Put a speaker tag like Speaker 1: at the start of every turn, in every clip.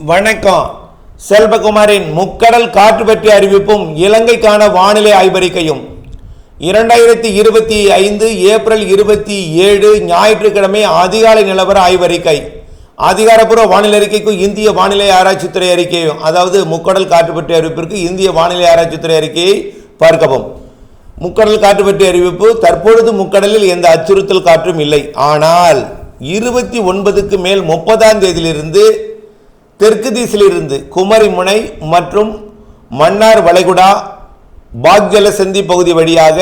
Speaker 1: வணக்கம். செல்வகுமாரின் முக்கடல் காற்று பற்றிய அறிவிப்பும் இலங்கைக்கான வானிலை ஆய்வறிக்கையும் 2025 ஏப்ரல் 27 ஞாயிற்றுக்கிழமை அதிகாலை நிலவர ஆய்வறிக்கை. அதிகாரப்பூர்வ வானிலை அறிக்கைக்கும் இந்திய வானிலை ஆராய்ச்சித்துறை அறிக்கையும், அதாவது முக்கடல் காற்று பற்றிய அறிவிப்பிற்கு இந்திய வானிலை ஆராய்ச்சித்துறை அறிக்கையை பார்க்கவும். முக்கடல் காற்று பற்றிய அறிவிப்பு: தற்பொழுது முக்கடலில் எந்த அச்சுறுத்தல் காற்றும் இல்லை. ஆனால் 29க்கு மேல் 30ஆம் தேதியிலிருந்து தெற்கு திசையிலிருந்து குமரிமுனை மற்றும் மன்னார் வளைகுடா பாக்ஜலசந்தி பகுதி வழியாக,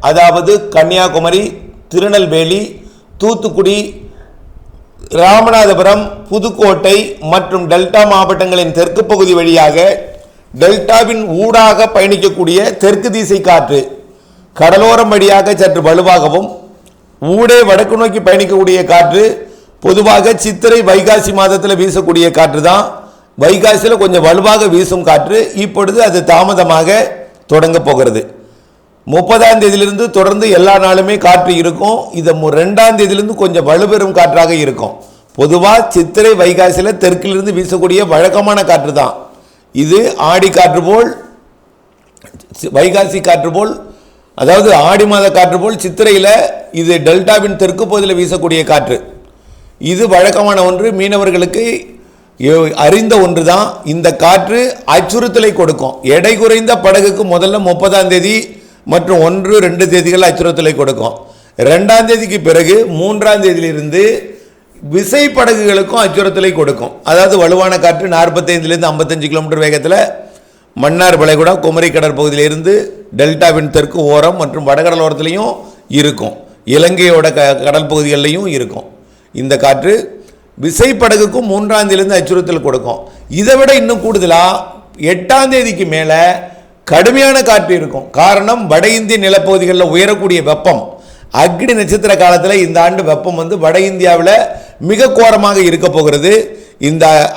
Speaker 1: அதாவது கன்னியாகுமரி, திருநெல்வேலி, தூத்துக்குடி, ராமநாதபுரம், புதுக்கோட்டை மற்றும் டெல்டா மாவட்டங்களின் தெற்கு பகுதி வழியாக டெல்டாவின் ஊடாக பயணிக்கக்கூடிய தெற்கு திசை காற்று கடலோரம் வழியாக சற்று வலுவாகவும், ஊடே வடக்கு நோக்கி பயணிக்கக்கூடிய காற்று பொதுவாக சித்திரை வைகாசி மாதத்தில் வீசக்கூடிய காற்று தான். வைகாசியில் கொஞ்சம் வலுவாக வீசும் காற்று. இப்பொழுது அது தாமதமாக தொடங்க போகிறது. 30ஆம் தேதியிலிருந்து தொடர்ந்து எல்லா நாளுமே காற்று இருக்கும். இது 2ஆம் தேதியிலிருந்து கொஞ்சம் வலுப்பெறும் காற்றாக இருக்கும். பொதுவாக சித்திரை வைகாசியில் தெற்கிலிருந்து வீசக்கூடிய வழக்கமான காற்று தான் இது. ஆடி காற்று போல், வைகாசி காற்று போல், அதாவது ஆடி மாத காற்று போல் சித்திரையில் இது டெல்டாவின் தெற்கு பகுதியில் வீசக்கூடிய காற்று. இது வழக்கமான ஒன்று, மீனவர்களுக்கு அறிந்த ஒன்று தான். இந்த காற்று அச்சுறுத்தலை கொடுக்கும். எடை குறைந்த படகுக்கு முதல்ல 30ஆம் தேதி மற்றும் 1-2 தேதிகள் அச்சுறுத்தலை கொடுக்கும். 2ஆம் தேதிக்கு பிறகு 3ஆம் தேதியிலிருந்து விசை படகுகளுக்கும் அச்சுறுத்தலை கொடுக்கும். அதாவது வலுவான காற்று 45லேருந்து 55 கிலோமீட்டர் வேகத்தில் மன்னார் வளைகுடா குமரி கடற்பகுதியிலிருந்து டெல்டாவின் தெற்கு ஓரம் மற்றும் வடகடலோரத்துலேயும் இருக்கும். இலங்கையோட கடல் பகுதிகளிலையும் இருக்கும். இந்த காற்று விசைப்படகுக்கும் 3ஆம் தேதியிலிருந்து அச்சுறுத்தல் கொடுக்கும். இதை விட இன்னும் கூடுதலாக 8ஆம் தேதிக்கு மேலே கடுமையான காற்று இருக்கும். காரணம், வட இந்திய நிலப்பகுதிகளில் உயரக்கூடிய வெப்பம். அக்னி நட்சத்திர காலத்தில் இந்த ஆண்டு வெப்பம் வட இந்தியாவில் மிக கோரமாக இருக்க போகிறது.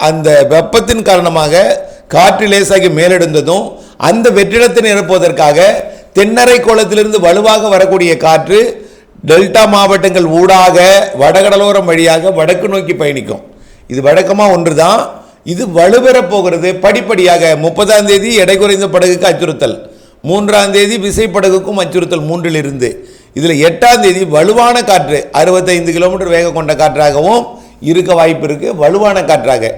Speaker 1: அந்த வெப்பத்தின் காரணமாக காற்று லேசாகி மேலெடுந்ததும் அந்த வெற்றிடத்தை நிரப்புவதற்காக தென்னரை கோளத்திலிருந்து வலுவாக வரக்கூடிய காற்று டெல்டா மாவட்டங்கள் ஊடாக வடகடலோரம் வழியாக வடக்கு நோக்கி பயணிக்கும். இது வழக்கமாக ஒன்று தான். இது வலுப்பெறப் போகிறது படிப்படியாக. 30ஆம் தேதி எடை குறைந்த படகுக்கு அச்சுறுத்தல், 3ஆம் தேதி விசைப்படகுக்கும் அச்சுறுத்தல் 3லிருந்து. இதில் 8ஆம் தேதி வலுவான காற்று 65 கிலோமீட்டர் வேகம் கொண்ட காற்றாகவும் இருக்க வாய்ப்பு இருக்குது. வலுவான காற்றாக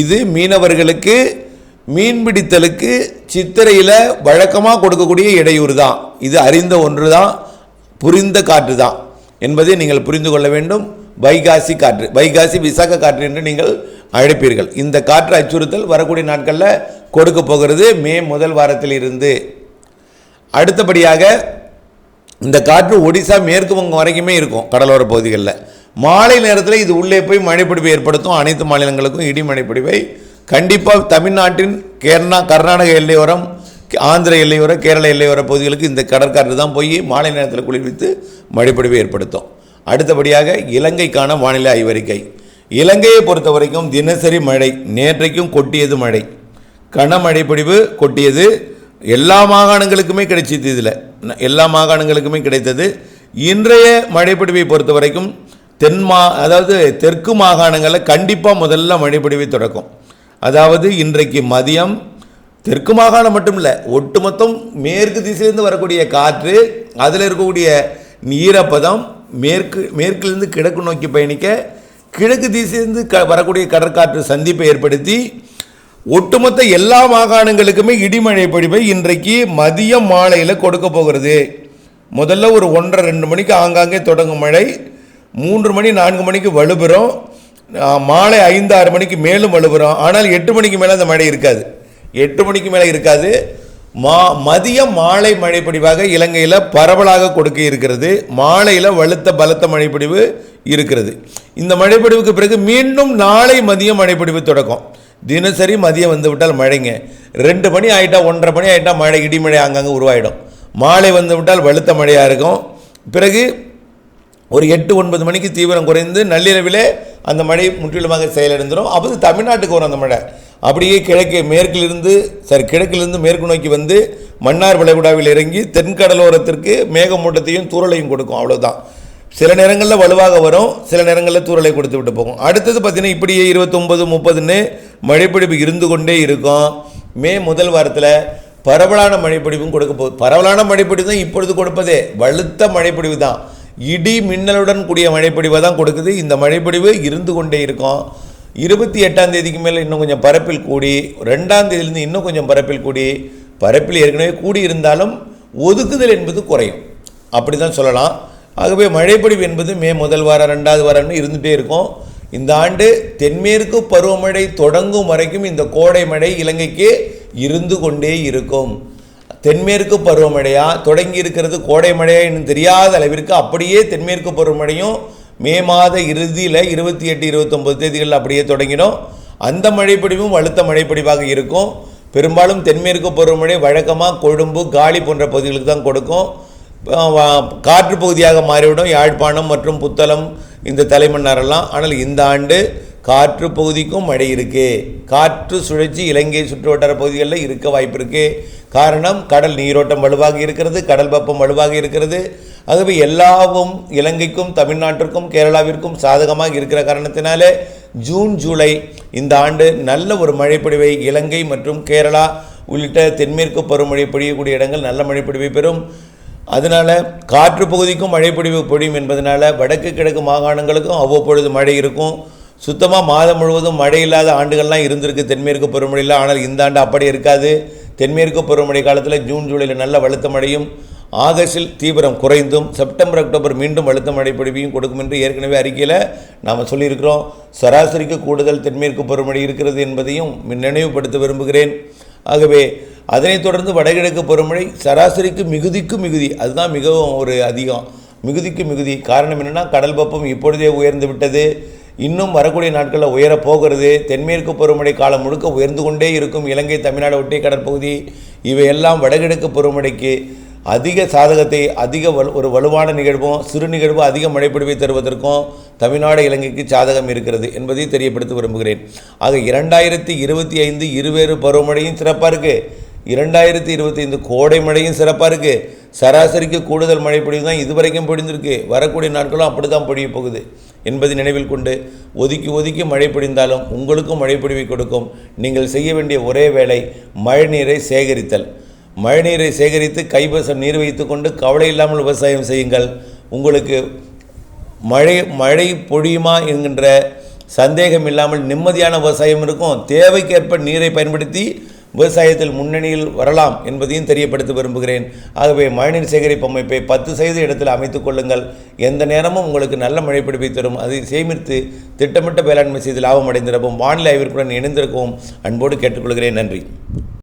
Speaker 1: இது மீனவர்களுக்கு மீன்பிடித்தலுக்கு சித்திரையில் வழக்கமாக கொடுக்கக்கூடிய இடையூறு தான். இது அறிந்த ஒன்று தான், புரிந்த காற்று தான் என்பதை நீங்கள் புரிந்து கொள்ள வேண்டும். வைகாசி காற்று, வைகாசி விசாக காற்று என்று நீங்கள் அழைப்பீர்கள். இந்த காற்று அச்சுறுத்தல் வரக்கூடிய நாட்களில் கொடுக்க போகிறது, மே முதல் வாரத்தில் இருந்து. அடுத்தபடியாக இந்த காற்று ஒடிசா மேற்கு வங்கம் வரைக்குமே இருக்கும். கடலோர பகுதிகளில் மாலை நேரத்தில் இது உள்ளே போய் மழைப்பிடிவை ஏற்படுத்தும். அனைத்து மாநிலங்களுக்கும் இடி மழைப்பிடிவை கண்டிப்பாக. தமிழ்நாட்டின் கர்நாடக எல்லையோரம், ஆந்திர எல்லையோர, கேரள எல்லையோர பகுதிகளுக்கு இந்த கடற்காற்று தான் போய் மாலை நேரத்தில் குளிர்வித்து மழைப்பொழிவை ஏற்படுத்தும். அடுத்தபடியாக இலங்கைக்கான வானிலை ஆய்வறிக்கை. இலங்கையை பொறுத்த வரைக்கும் தினசரி மழை, நேற்றைக்கும் கொட்டியது மழை, கனமழை பொழிவு கொட்டியது. எல்லா மாகாணங்களுக்குமே கிடைச்சிது. இதில் எல்லா மாகாணங்களுக்குமே கிடைத்தது. இன்றைய மழைப்பொழிவை பொறுத்த வரைக்கும் அதாவது தெற்கு மாகாணங்களில் கண்டிப்பாக முதல்ல மழைப்பொழிவை தொடக்கும். அதாவது இன்றைக்கு மதியம் தெற்கு மாகாணம் மட்டும் இல்லை, ஒட்டுமொத்தம் மேற்கு திசையிலிருந்து வரக்கூடிய காற்று, அதில் இருக்கக்கூடிய ஈரப்பதம் மேற்கிலிருந்து கிழக்கு நோக்கி பயணிக்க, கிழக்கு திசையிலிருந்து வரக்கூடிய கடற்காற்று சந்திப்பை ஏற்படுத்தி ஒட்டுமொத்த எல்லா மாகாணங்களுக்குமே இடிமழை பொழிவை இன்றைக்கு மதியம் மாலையில் கொடுக்க போகிறது. முதல்ல ஒரு 1:30-2 மணிக்கு ஆங்காங்கே தொடங்கும் மழை 3 மணி 4 மணிக்கு வலுப்பெறும். மாலை 5-6 மணிக்கு மேலும் வலுப்பெறும். ஆனால் 8 மணிக்கு மேலே அந்த மழை இருக்காது. 8 மணிக்கு மேலே இருக்காது. மதியம் மாலை மழைப்பொழிவாக இலங்கையில் பரவலாக கொடுக்க இருக்கிறது. மாலையில் பலத்த மழைப்பொழிவு இருக்கிறது. இந்த மழைப்பொழிவுக்கு பிறகு மீண்டும் நாளை மதியம் மழைப்பொழிவு தொடக்கம். தினசரி மதியம் வந்துவிட்டால் மழைங்க. 2 மணி ஆகிட்டா, 1:30 மணி ஆகிட்டா மழை, இடிமழை அங்கங்கே உருவாயிடும். மாலை வந்துவிட்டால் வலுத்த மழையாக இருக்கும். பிறகு ஒரு 8-9 மணிக்கு தீவிரம் குறைந்து நள்ளிரவிலே அந்த மழை முற்றிலுமாக செயலிழந்துடும். அப்போது தமிழ்நாட்டுக்கு வரும் அந்த மழை. அப்படியே கிழக்கிலிருந்து மேற்கு நோக்கி வந்து மன்னார் வளைகுடாவில் இறங்கி தென்கடலோரத்திற்கு மேகமூட்டத்தையும் தூறலையும் கொடுக்கும். அவ்வளோதான். சில நேரங்களில் வலுவாக வரும், சில நேரங்களில் தூறலை கொடுத்து விட்டு போகும். அடுத்தது பார்த்தீங்கன்னா இப்படியே 29, 30 மழைப்பொழிவு இருந்து கொண்டே இருக்கும். மே முதல் வாரத்தில் பரவலான மழைப்பொழிவும் கொடுக்க போகுது. பரவலான மழைப்பொழிவு தான் இப்பொழுது கொடுப்பதே, வலுத்த மழைப்பொழிவு தான், இடி மின்னலுடன் கூடிய மழைப்பொழிவை தான் கொடுக்குது. இந்த மழைப்பொழிவு இருந்து கொண்டே இருக்கும். 28ஆம் தேதிக்கு மேலே இன்னும் கொஞ்சம் பரப்பில் கூடி, 2ஆம் தேதியிலிருந்து இன்னும் கொஞ்சம் பரப்பில் கூடி, பரப்பில் ஏற்கனவே கூடி இருந்தாலும் ஒதுக்குதல் என்பது குறையும், அப்படி தான் சொல்லலாம். ஆகவே மழைப்பொழிவு என்பது மே முதல் வாரம் 2வது வாரம்னு இருந்துகிட்டே இருக்கும். இந்த ஆண்டு தென்மேற்கு பருவமழை தொடங்கும் வரைக்கும் இந்த கோடை மழை இலங்கைக்கு இருந்து கொண்டே இருக்கும். தென்மேற்கு பருவமழையா தொடங்கி இருக்கிறது கோடை மழையா இன்னும் தெரியாத அளவிற்கு அப்படியே தென்மேற்கு பருவமழையும் மே மாத இறுதியில் 28, 29 தேதிகளில் அப்படியே தொடங்கிடும். அந்த மழைப்பொழிவும் வலுத்த மழைப்பொழிவாக இருக்கும். பெரும்பாலும் தென்மேற்கு பருவமழை வழக்கமாக கொழும்பு, காலி போன்ற பகுதிகளுக்கு தான் கொடுக்கும். காற்று பகுதியாக மாறிவிடும் யாழ்ப்பாணம் மற்றும் புத்தளம், இந்த தலைமன்னாரெல்லாம். ஆனால் இந்த ஆண்டு காற்று பகுதிக்கும் மழை இருக்குது. காற்று சுழற்சி இலங்கை சுற்று வட்டார பகுதிகளில் இருக்க வாய்ப்பு இருக்குது. காரணம், கடல் நீரோட்டம் வலுவாக இருக்கிறது, கடல் வெப்பம் வலுவாக இருக்கிறது. ஆகவே எல்லாவும் இலங்கைக்கும் தமிழ்நாட்டிற்கும் கேரளாவிற்கும் சாதகமாக இருக்கிற காரணத்தினாலே ஜூன் ஜூலை இந்த ஆண்டு நல்ல ஒரு மழைப்பொழிவை இலங்கை மற்றும் கேரளா உள்ளிட்ட தென்மேற்கு பருவமழை பொழியக்கூடிய இடங்கள் நல்ல மழைப்பொழிவை பெறும். அதனால் காற்று பகுதிக்கும் மழைப்பொழிவு பொழியும் என்பதனால வடக்கு கிழக்கு மாகாணங்களுக்கும் அவ்வப்பொழுது மழை இருக்கும். சுத்தமாக மாதம் முழுவதும் மழை இல்லாத ஆண்டுகள்லாம் இருந்திருக்கு தென்மேற்கு பருவமழையில். ஆனால் இந்த ஆண்டு அப்படி இருக்காது. தென்மேற்கு பருவமழை காலத்தில் ஜூன் ஜூலையில் நல்ல வலுத்த மழையும், ஆகஸ்டில் தீவிரம் குறைந்தும், செப்டம்பர் அக்டோபர் மீண்டும் வலுத்த மழை பொழிவையும் கொடுக்கும் என்று ஏற்கனவே அறிக்கையில் நாம் சொல்லியிருக்கிறோம். சராசரிக்கு கூடுதல் தென்மேற்கு பருவமழை இருக்கிறது என்பதையும் நினைவுபடுத்த விரும்புகிறேன். ஆகவே அதனைத் தொடர்ந்து வடகிழக்கு பருவமழை சராசரிக்கு மிகுதிக்கு மிகுதி, அதுதான் மிகவும் ஒரு அதிகம், மிகுதிக்கு மிகுதி. காரணம் என்னென்னா, கடல் வெப்பம் இப்பொழுதே உயர்ந்து விட்டது, இன்னும் வரக்கூடிய நாட்களில் உயரப் போகிறது. தென்மேற்கு பருவமழை காலம் முழுக்க உயர்ந்து கொண்டே இருக்கும். இலங்கை, தமிழ்நாடு ஒட்டிய கடற்பகுதி இவையெல்லாம் வடகிழக்கு பருவமழைக்கு அதிக சாதகத்தை, அதிக ஒரு வலுவான நிகழ்வும் சிறு நிகழ்வு அதிக மழைப்பொழிவை தருவதற்கும் தமிழ்நாடு இலங்கைக்கு சாதகம் இருக்கிறது என்பதை தெரியப்படுத்த விரும்புகிறேன். ஆக 2025 இருவேறு பருவமழையும் சிறப்பாக இருக்குது, 2025 கோடை மழையும் சிறப்பாக இருக்குது. சராசரிக்கு கூடுதல் மழை பொழிவு தான் இதுவரைக்கும் பொழிந்திருக்கு. வரக்கூடிய நாட்களும் அப்படி தான் பொழிய போகுது என்பதை நினைவில் கொண்டு ஒதுக்கி ஒதுக்கி மழை பொழிந்தாலும் உங்களுக்கும் மழை பொழிவை கொடுக்கும். நீங்கள் செய்ய வேண்டிய ஒரே வேளை மழைநீரை சேகரித்தல். மழைநீரை சேகரித்து கைவசம் நீர் வைத்து கொண்டு கவலை இல்லாமல் விவசாயம் செய்யுங்கள். உங்களுக்கு மழை பொழியுமா என்கின்ற சந்தேகம் இல்லாமல் நிம்மதியான விவசாயம் இருக்கும். தேவைக்கேற்ப நீரை பயன்படுத்தி விவசாயத்தில் முன்னணியில் வரலாம் என்பதையும் தெரியப்படுத்த விரும்புகிறேன். ஆகவே மழைநீர் சேகரிப்பு அமைப்பை 10% இடத்தில் அமைத்துக் கொள்ளுங்கள். எந்த நேரமும் உங்களுக்கு நல்ல மழை பிடிப்பை தரும். அதை சேமித்து திட்டமிட்ட வேளாண்மை செய்து லாபம் அடைந்திருப்போம். வானிலை ஆய்விற்குடன் இணைந்திருக்கவும் அன்போடு கேட்டுக்கொள்கிறேன். நன்றி.